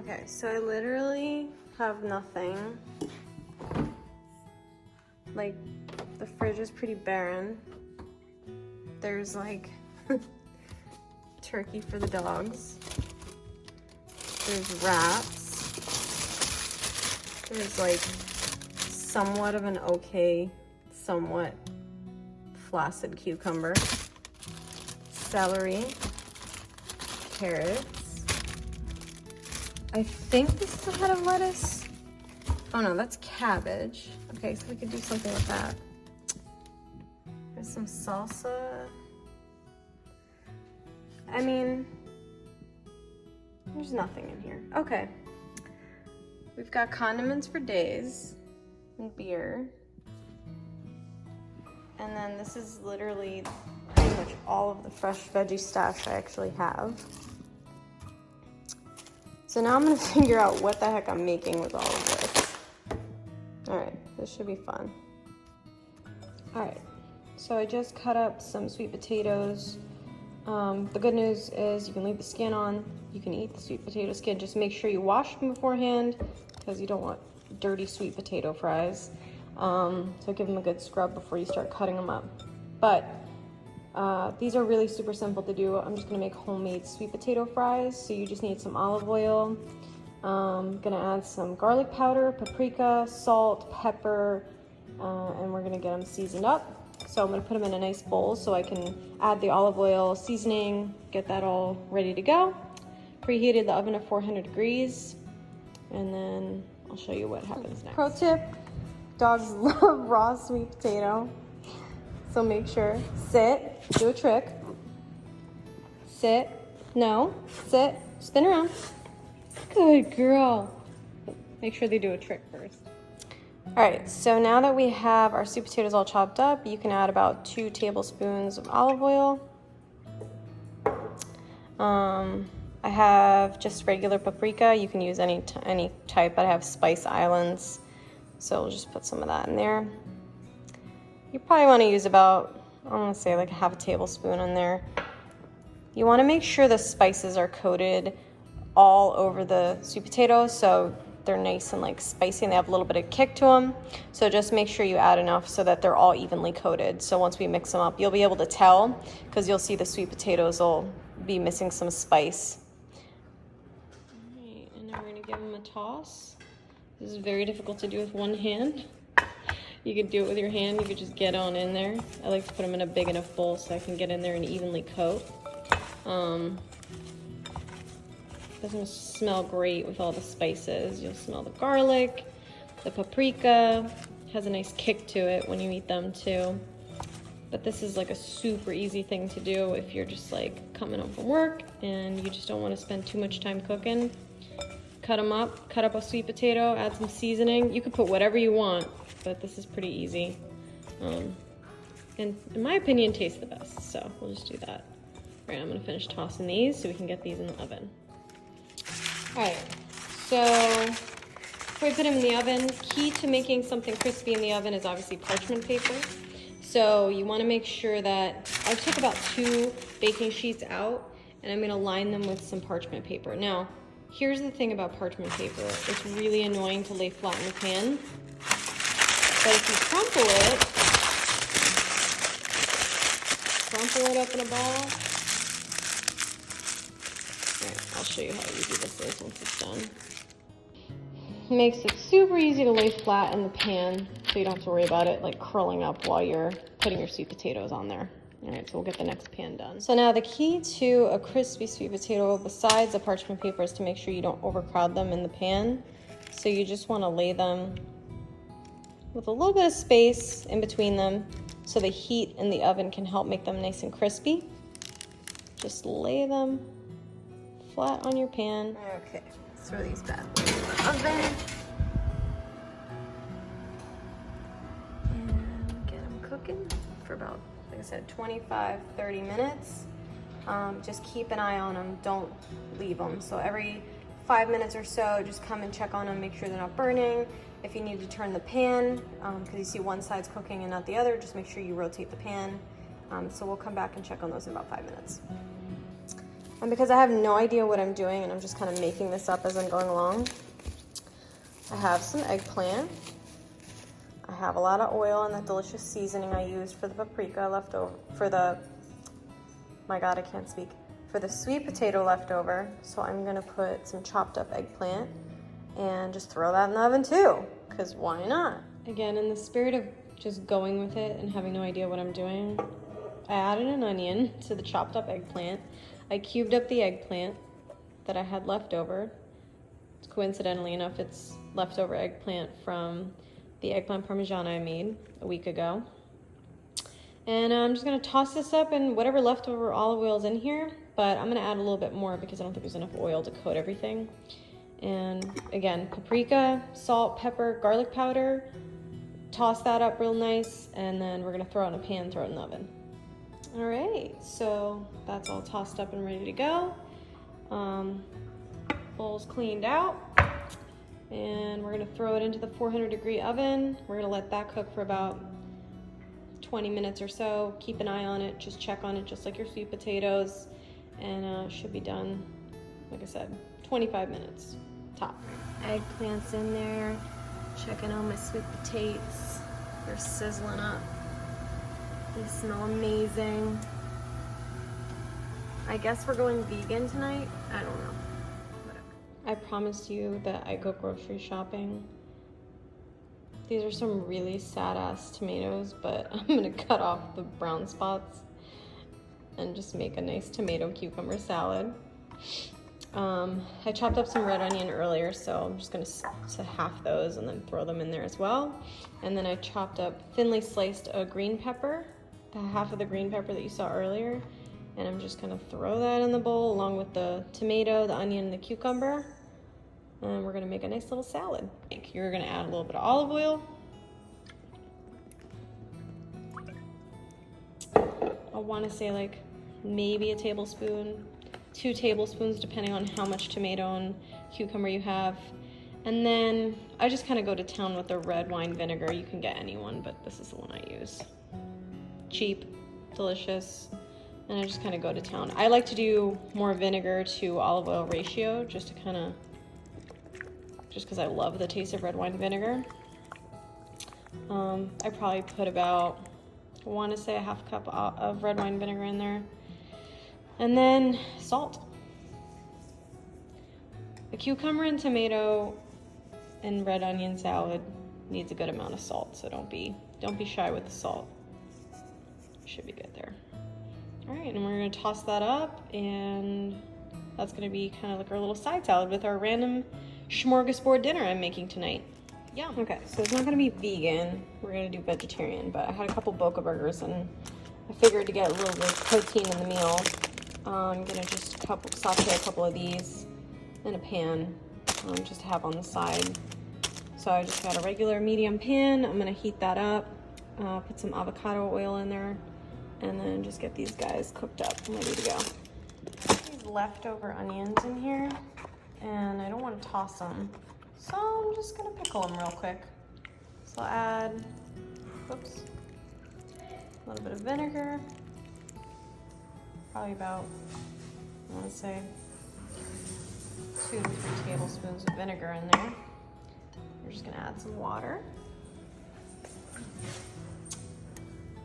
Okay, so I literally have nothing. Like, the fridge is pretty barren. There's like turkey for the dogs. There's wraps. There's like somewhat of an okay, somewhat flaccid cucumber. Celery. Carrots. I think this is a head of lettuce. Oh no, that's cabbage. Okay, so we could do something with that. There's some salsa. I mean, there's nothing in here. Okay. We've got condiments for days and beer. And then this is literally pretty much all of the fresh veggie stash I actually have. So now I'm gonna figure out what the heck I'm making with all of this. All right, this should be fun. All right, so I just cut up some sweet potatoes. The good news is you can leave the skin on. You can eat the sweet potato skin. Just make sure you wash them beforehand because you don't want dirty sweet potato fries. So give them a good scrub before you start cutting them up. But these are really super simple to do. I'm just gonna make homemade sweet potato fries. So you just need some olive oil. Gonna add some garlic powder, paprika, salt, pepper, and we're gonna get them seasoned up. So I'm gonna put them in a nice bowl so I can add the olive oil, seasoning, get that all ready to go. Preheated the oven to 400 degrees, and then I'll show you what happens next. Pro tip, dogs love raw sweet potato. So make sure, sit, do a trick. Sit, no, sit, spin around. Good girl. Make sure they do a trick first. All right, so now that we have our sweet potatoes all chopped up, you can add about 2 tablespoons of olive oil. I have just regular paprika. You can use any type, but I have Spice Islands. So we'll just put some of that in there. You probably wanna use about, I'm gonna say like half a tablespoon in there. You wanna make sure the spices are coated all over the sweet potatoes, so they're nice and like spicy and they have a little bit of kick to them. So just make sure you add enough so that they're all evenly coated. So once we mix them up, you'll be able to tell because you'll see the sweet potatoes will be missing some spice. All right, and now we're gonna give them a toss. This is very difficult to do with one hand. You could do it with your hand, you could just get on in there. I like to put them in a big enough bowl so I can get in there and evenly coat. Doesn't smell great with all the spices. You'll smell the garlic, the paprika. Has a nice kick to it when you eat them too. But this is like a super easy thing to do if you're just like coming home from work and you just don't want to spend too much time cooking. Cut them up, cut up a sweet potato, add some seasoning. You can put whatever you want, but this is pretty easy. And in my opinion, tastes the best, so we'll just do that. All right, I'm gonna finish tossing these so we can get these in the oven. All right, so before we put them in the oven, key to making something crispy in the oven is obviously parchment paper. So you wanna make sure that, I took about 2 baking sheets out and I'm gonna line them with some parchment paper. Now, here's the thing about parchment paper. It's really annoying to lay flat in the pan. But if you crumple it up in a ball. Right, I'll show you how easy this is once it's done. It makes it super easy to lay flat in the pan so you don't have to worry about it like curling up while you're putting your sweet potatoes on there. All right, so we'll get the next pan done. So now the key to a crispy sweet potato, besides the parchment paper, is to make sure you don't overcrowd them in the pan. So you just want to lay them with a little bit of space in between them so the heat in the oven can help make them nice and crispy. Just lay them flat on your pan. Okay, let's throw these bad boys in the oven. And get them cooking for about, like I said, 25-30 minutes. Just keep an eye on them, don't leave them. So every 5 minutes or so, just come and check on them, make sure they're not burning. If you need to turn the pan, because you see one side's cooking and not the other, just make sure you rotate the pan. So we'll come back and check on those in about 5 minutes. And because I have no idea what I'm doing and I'm just kind of making this up as I'm going along, I have some eggplant. I have a lot of oil and that delicious seasoning I used for the paprika left over, for the, my God, I can't speak, for the sweet potato left over. So I'm gonna put some chopped up eggplant and just throw that in the oven too, because why not? Again, in the spirit of just going with it and having no idea what I'm doing, I added an onion to the chopped up eggplant. I cubed up the eggplant that I had left over. Coincidentally enough, it's leftover eggplant from the eggplant parmigiana I made a week ago. And I'm just gonna toss this up and whatever leftover olive oil is in here, but I'm gonna add a little bit more because I don't think there's enough oil to coat everything. And again, paprika, salt, pepper, garlic powder, toss that up real nice, and then we're gonna throw it in a pan, throw it in the oven. All right, so that's all tossed up and ready to go. Bowl's cleaned out, and we're gonna throw it into the 400-degree oven. We're gonna let that cook for about 20 minutes or so. Keep an eye on it, just check on it, just like your sweet potatoes, and it should be done, like I said, 25 minutes, top. Eggplant's in there, checking on my sweet potatoes. They're sizzling up. They smell amazing. I guess we're going vegan tonight. I don't know. Whatever. I promised you that I go grocery shopping. These are some really sad-ass tomatoes, but I'm gonna cut off the brown spots and just make a nice tomato cucumber salad. I chopped up some red onion earlier, so I'm just gonna half those and then throw them in there as well. And then I chopped up, thinly sliced a green pepper, the half of the green pepper that you saw earlier, and I'm just gonna throw that in the bowl along with the tomato, the onion, and the cucumber, and we're gonna make a nice little salad. You're gonna add a little bit of olive oil. I wanna say like maybe a tablespoon, 2 tablespoons, depending on how much tomato and cucumber you have. And then I just kind of go to town with the red wine vinegar. You can get any one, but this is the one I use. Cheap, delicious, and I just kind of go to town. I like to do more vinegar to olive oil ratio, just because I love the taste of red wine vinegar. I probably put about, I want to say a half cup of red wine vinegar in there. And then salt. A cucumber and tomato and red onion salad needs a good amount of salt, so don't be shy with the salt. Should be good there. All right, and we're gonna toss that up, and that's gonna be kind of like our little side salad with our random smorgasbord dinner I'm making tonight. Yeah. Okay, so it's not gonna be vegan. We're gonna do vegetarian, but I had a couple Boca Burgers, and I figured to get a little bit of protein in the meal, I'm gonna just saute a couple of these in a pan, just to have on the side. So I just got a regular medium pan. I'm gonna heat that up, put some avocado oil in there, and then just get these guys cooked up and ready to go. These leftover onions in here, and I don't want to toss them, so I'm just gonna pickle them real quick. So I'll add, whoops, a little bit of vinegar, probably about, I want to say 2 to 3 tablespoons of vinegar in there. We're just gonna add some water.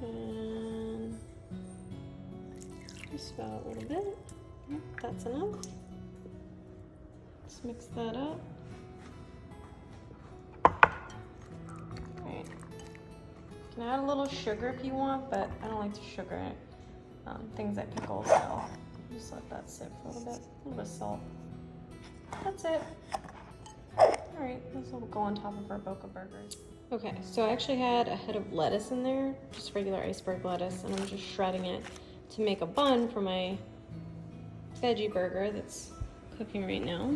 And just about a little bit. Yep, that's enough. Let's mix that up. Alright. You can add a little sugar if you want, but I don't like to sugar it. Things I pickle, so just let that sit for a little bit of salt. That's it. Alright, this will go on top of our Boca Burgers. Okay, so I actually had a head of lettuce in there, just regular iceberg lettuce, and I'm just shredding it to make a bun for my veggie burger that's cooking right now.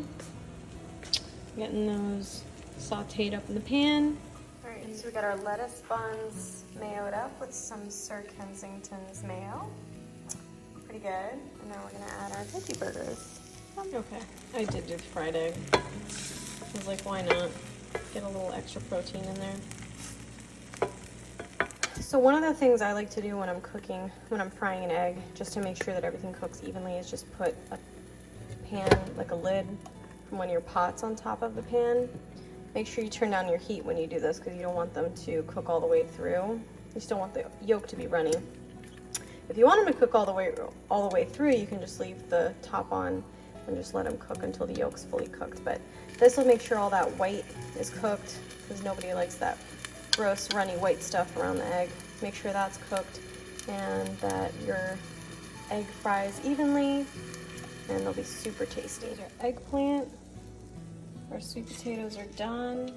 Getting those sauteed up in the pan. Alright, so we got our lettuce buns mayoed up with some Sir Kensington's mayo. Pretty good. And now we're gonna add our veggie burgers. Okay, I did do fried egg. I was like, why not? Get a little extra protein in there. So one of the things I like to do when I'm cooking, when I'm frying an egg, just to make sure that everything cooks evenly, is just put a pan, like a lid, from one of your pots on top of the pan. Make sure you turn down your heat when you do this because you don't want them to cook all the way through. You still want the yolk to be runny. If you want them to cook all the way through, you can just leave the top on and just let them cook until the yolk's fully cooked. But this will make sure all that white is cooked because nobody likes that gross runny white stuff around the egg. Make sure that's cooked and that your egg fries evenly, and they'll be super tasty. Here's our eggplant. Our sweet potatoes are done.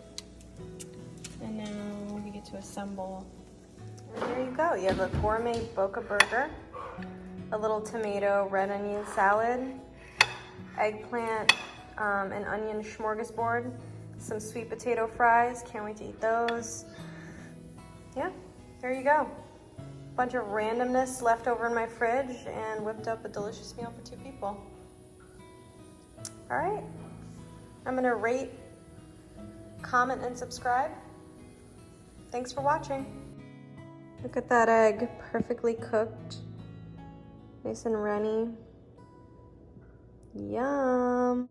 And now we get to assemble. And there you go. You have a Gourmet Boca Burger, a little tomato red onion salad, eggplant and onion smorgasbord, some sweet potato fries. Can't wait to eat those. Yeah, there you go. Bunch of randomness left over in my fridge and whipped up a delicious meal for 2 people. All right, I'm gonna rate, comment, and subscribe. Thanks for watching. Look at that egg, perfectly cooked, nice and runny. Yum.